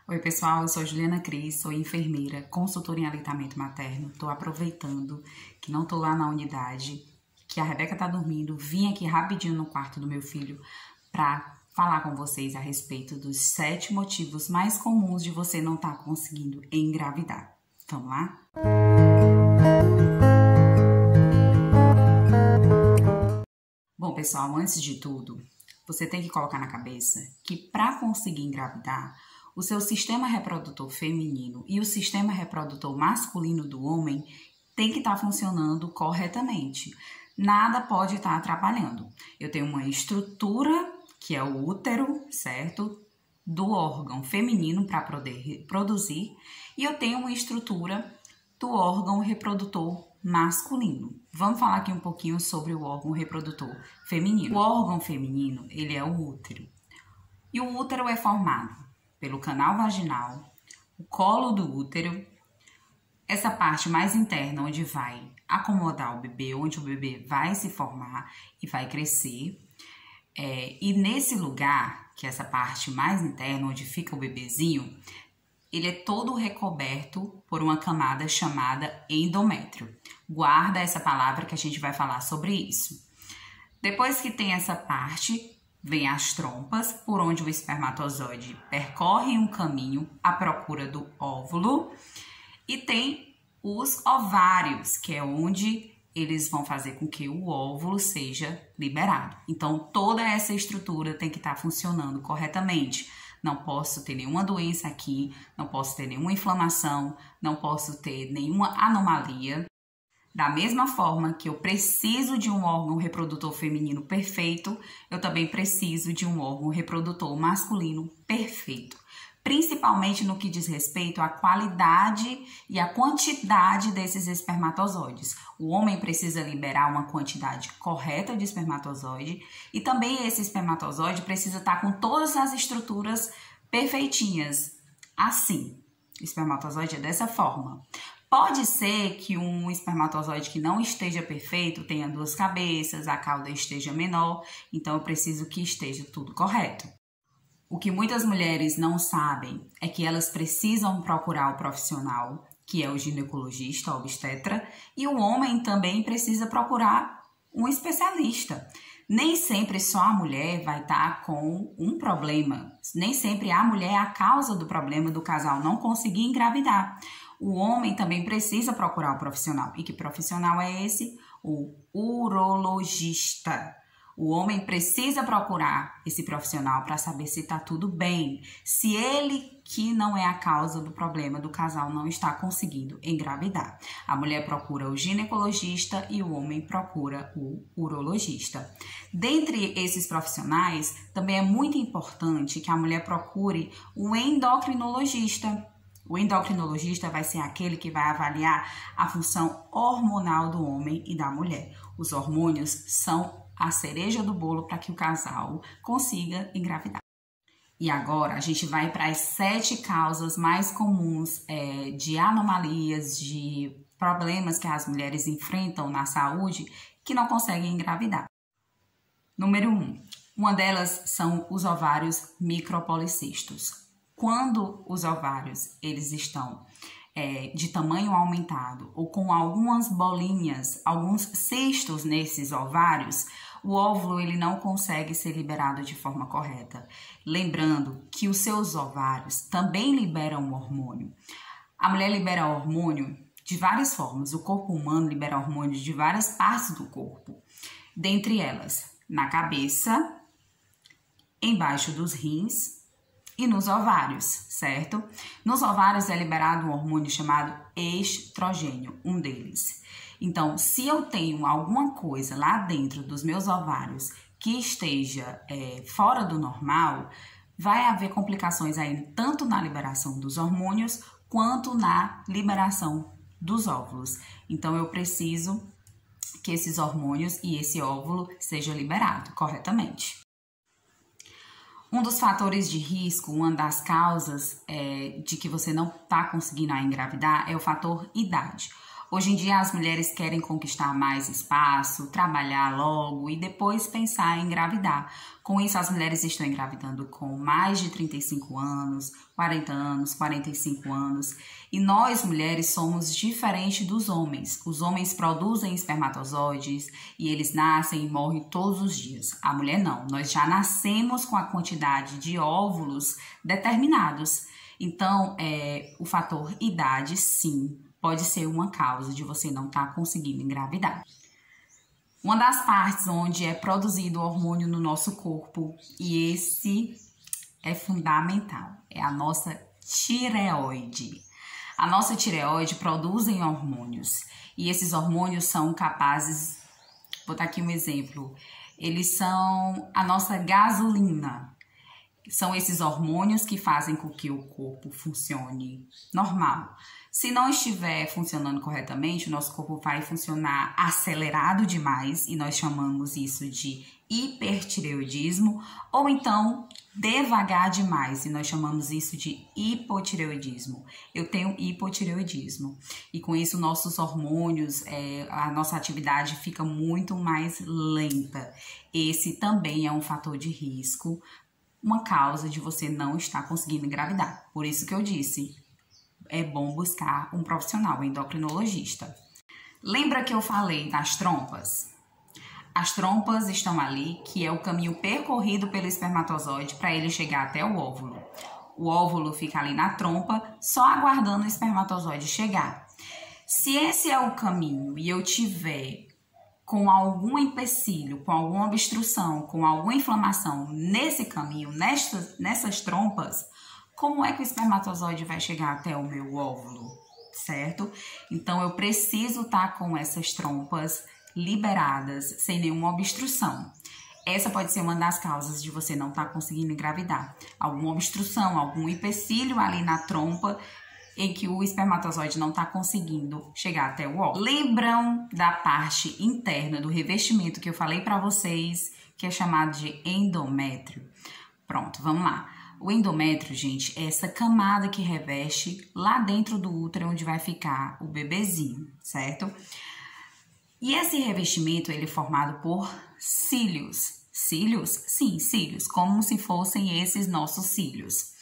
Oi pessoal, eu sou a Juliana Cris, sou enfermeira, consultora em aleitamento materno. Estou aproveitando que não estou lá na unidade, que a Rebeca está dormindo, vim aqui rapidinho no quarto do meu filho para falar com vocês a respeito dos 7 motivos mais comuns de você não estar conseguindo engravidar. Vamos lá? Bom pessoal, antes de tudo, você tem que colocar na cabeça que para conseguir engravidar, o seu sistema reprodutor feminino e o sistema reprodutor masculino do homem tem que estar funcionando corretamente. Nada pode estar atrapalhando. Eu tenho uma estrutura, que é o útero, certo? Do órgão feminino para poder produzir, e eu tenho uma estrutura do órgão reprodutor masculino. Vamos falar aqui um pouquinho sobre o órgão reprodutor feminino. O órgão feminino, ele é o útero. E o útero é formado pelo canal vaginal, o colo do útero, essa parte mais interna onde vai acomodar o bebê, onde o bebê vai se formar e vai crescer. E nesse lugar, que é essa parte mais interna, onde fica o bebezinho, ele é todo recoberto por uma camada chamada endométrio. Guarda essa palavra que a gente vai falar sobre isso. Depois que tem essa parte, vem as trompas, por onde o espermatozoide percorre um caminho à procura do óvulo. E tem os ovários, que é onde eles vão fazer com que o óvulo seja liberado. Então, toda essa estrutura tem que estar funcionando corretamente. Não posso ter nenhuma doença aqui, não posso ter nenhuma inflamação, não posso ter nenhuma anomalia. Da mesma forma que eu preciso de um órgão reprodutor feminino perfeito, eu também preciso de um órgão reprodutor masculino perfeito. Principalmente no que diz respeito à qualidade e à quantidade desses espermatozoides. O homem precisa liberar uma quantidade correta de espermatozoide e também esse espermatozoide precisa estar com todas as estruturas perfeitinhas. Assim, o espermatozoide é dessa forma. Pode ser que um espermatozoide que não esteja perfeito tenha 2 cabeças, a cauda esteja menor, então eu preciso que esteja tudo correto. O que muitas mulheres não sabem é que elas precisam procurar o profissional, que é o ginecologista, obstetra, e o homem também precisa procurar um especialista. Nem sempre só a mulher vai estar com um problema, nem sempre a mulher é a causa do problema do casal não conseguir engravidar. O homem também precisa procurar um profissional. E que profissional é esse? O urologista. O homem precisa procurar esse profissional para saber se está tudo bem. Se ele, que não é a causa do problema do casal, não está conseguindo engravidar. A mulher procura o ginecologista e o homem procura o urologista. Dentre esses profissionais, também é muito importante que a mulher procure o endocrinologista. O endocrinologista vai ser aquele que vai avaliar a função hormonal do homem e da mulher. Os hormônios são a cereja do bolo para que o casal consiga engravidar. E agora a gente vai para as 7 causas mais comuns de anomalias, de problemas que as mulheres enfrentam na saúde que não conseguem engravidar. Número 1. Uma delas são os ovários micropoliscistos. Quando os ovários eles estão de tamanho aumentado ou com algumas bolinhas, alguns cistos nesses ovários, o óvulo ele não consegue ser liberado de forma correta. Lembrando que os seus ovários também liberam hormônio. A mulher libera hormônio de várias formas. O corpo humano libera hormônio de várias partes do corpo. Dentre elas, na cabeça, embaixo dos rins e nos ovários, certo? Nos ovários é liberado um hormônio chamado estrogênio, um deles. Então, se eu tenho alguma coisa lá dentro dos meus ovários que esteja fora do normal, vai haver complicações aí tanto na liberação dos hormônios quanto na liberação dos óvulos. Então, eu preciso que esses hormônios e esse óvulo sejam liberados corretamente. Um dos fatores de risco, uma das causas de que você não está conseguindo engravidar é o fator idade. Hoje em dia as mulheres querem conquistar mais espaço, trabalhar logo e depois pensar em engravidar. Com isso, as mulheres estão engravidando com mais de 35 anos, 40 anos, 45 anos. E nós, mulheres, somos diferentes dos homens. Os homens produzem espermatozoides e eles nascem e morrem todos os dias. A mulher não. Nós já nascemos com a quantidade de óvulos determinados. Então, o fator idade, sim, pode ser uma causa de você não estar conseguindo engravidar. Uma das partes onde é produzido o hormônio no nosso corpo, e esse é fundamental, é a nossa tireoide. A nossa tireoide produz hormônios, e esses hormônios são capazes, vou dar aqui um exemplo, eles são a nossa gasolina. São esses hormônios que fazem com que o corpo funcione normal. Se não estiver funcionando corretamente, o nosso corpo vai funcionar acelerado demais e nós chamamos isso de hipertireoidismo, ou então devagar demais e nós chamamos isso de hipotireoidismo. Eu tenho hipotireoidismo e com isso nossos hormônios, a nossa atividade fica muito mais lenta. Esse também é um fator de risco, uma causa de você não estar conseguindo engravidar. Por isso que eu disse, é bom buscar um profissional, um endocrinologista. Lembra que eu falei das trompas? As trompas estão ali, que é o caminho percorrido pelo espermatozoide para ele chegar até o óvulo. O óvulo fica ali na trompa, só aguardando o espermatozoide chegar. Se esse é o caminho e eu tiver com algum empecilho, com alguma obstrução, com alguma inflamação nesse caminho, nessas trompas, como é que o espermatozoide vai chegar até o meu óvulo, certo? Então, eu preciso estar com essas trompas liberadas, sem nenhuma obstrução. Essa pode ser uma das causas de você não estar conseguindo engravidar. Alguma obstrução, algum empecilho ali na trompa, em que o espermatozoide não está conseguindo chegar até o óvulo. Lembram da parte interna do revestimento que eu falei para vocês, que é chamado de endométrio? Pronto, vamos lá. O endométrio, gente, é essa camada que reveste lá dentro do útero onde vai ficar o bebezinho, certo? E esse revestimento, ele é formado por cílios. Cílios? Sim, cílios, como se fossem esses nossos cílios.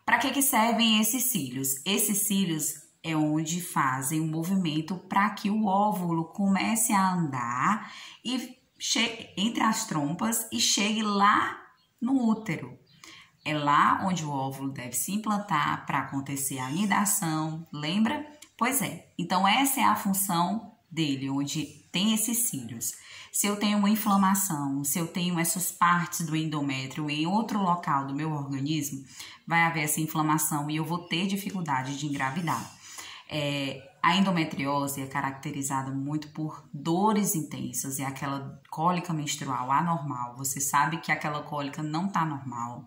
Para que servem esses cílios? Esses cílios é onde fazem o movimento para que o óvulo comece a andar e chegue entre as trompas e chegue lá no útero. É lá onde o óvulo deve se implantar para acontecer a anidação, lembra? Pois é, então essa é a função dele, onde tem esses cílios. Se eu tenho uma inflamação, se eu tenho essas partes do endométrio em outro local do meu organismo, vai haver essa inflamação e eu vou ter dificuldade de engravidar. A endometriose é caracterizada muito por dores intensas e aquela cólica menstrual anormal. Você sabe que aquela cólica não está normal.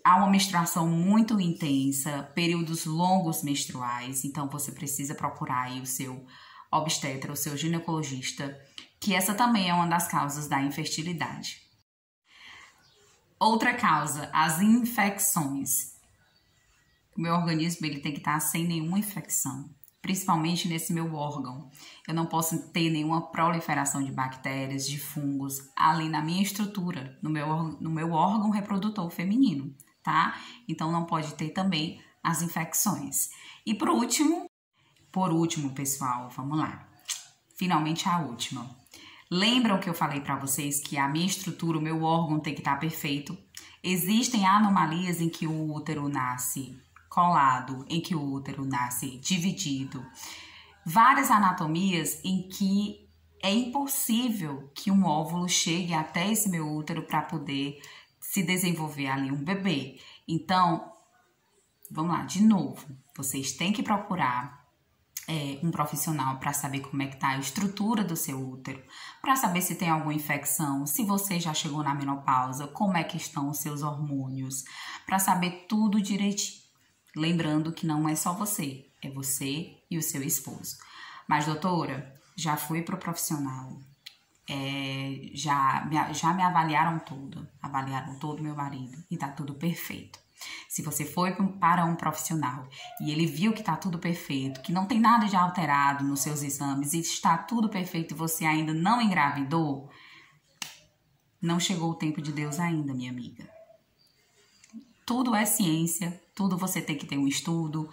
Há uma menstruação muito intensa, períodos longos menstruais, então você precisa procurar aí o seu obstetra, o seu ginecologista, que essa também é uma das causas da infertilidade. Outra causa, as infecções. O meu organismo ele tem que estar sem nenhuma infecção, principalmente nesse meu órgão. Eu não posso ter nenhuma proliferação de bactérias, de fungos ali na minha estrutura, no meu órgão reprodutor feminino, tá? Então não pode ter também as infecções. E por último, pessoal, vamos lá. Finalmente a última. Lembram que eu falei para vocês que a minha estrutura, o meu órgão tem que estar perfeito? Existem anomalias em que o útero nasce colado, em que o útero nasce dividido. Várias anatomias em que é impossível que um óvulo chegue até esse meu útero para poder se desenvolver ali um bebê. Então, vamos lá, de novo. Vocês têm que procurar um profissional para saber como é que está a estrutura do seu útero, para saber se tem alguma infecção, se você já chegou na menopausa, como é que estão os seus hormônios, para saber tudo direitinho. Lembrando que não é só você, é você e o seu esposo. Mas, doutora, já fui para o profissional, já me avaliaram todo meu marido e tá tudo perfeito. Se você foi para um profissional e ele viu que está tudo perfeito, que não tem nada de alterado nos seus exames e está tudo perfeito e você ainda não engravidou, não chegou o tempo de Deus ainda, minha amiga. Tudo é ciência, tudo você tem que ter um estudo,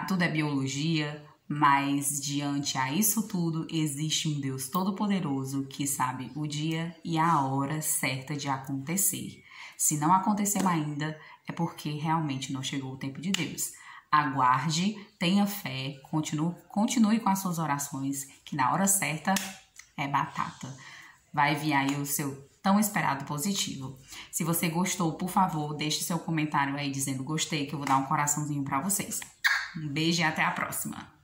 tudo é biologia, mas diante a isso tudo existe um Deus todo-poderoso que sabe o dia e a hora certa de acontecer. Se não aconteceu ainda, é porque realmente não chegou o tempo de Deus. Aguarde, tenha fé, continue com as suas orações, que na hora certa é batata. Vai vir aí o seu tão esperado positivo. Se você gostou, por favor, deixe seu comentário aí dizendo gostei, que eu vou dar um coraçãozinho pra vocês. Um beijo e até a próxima.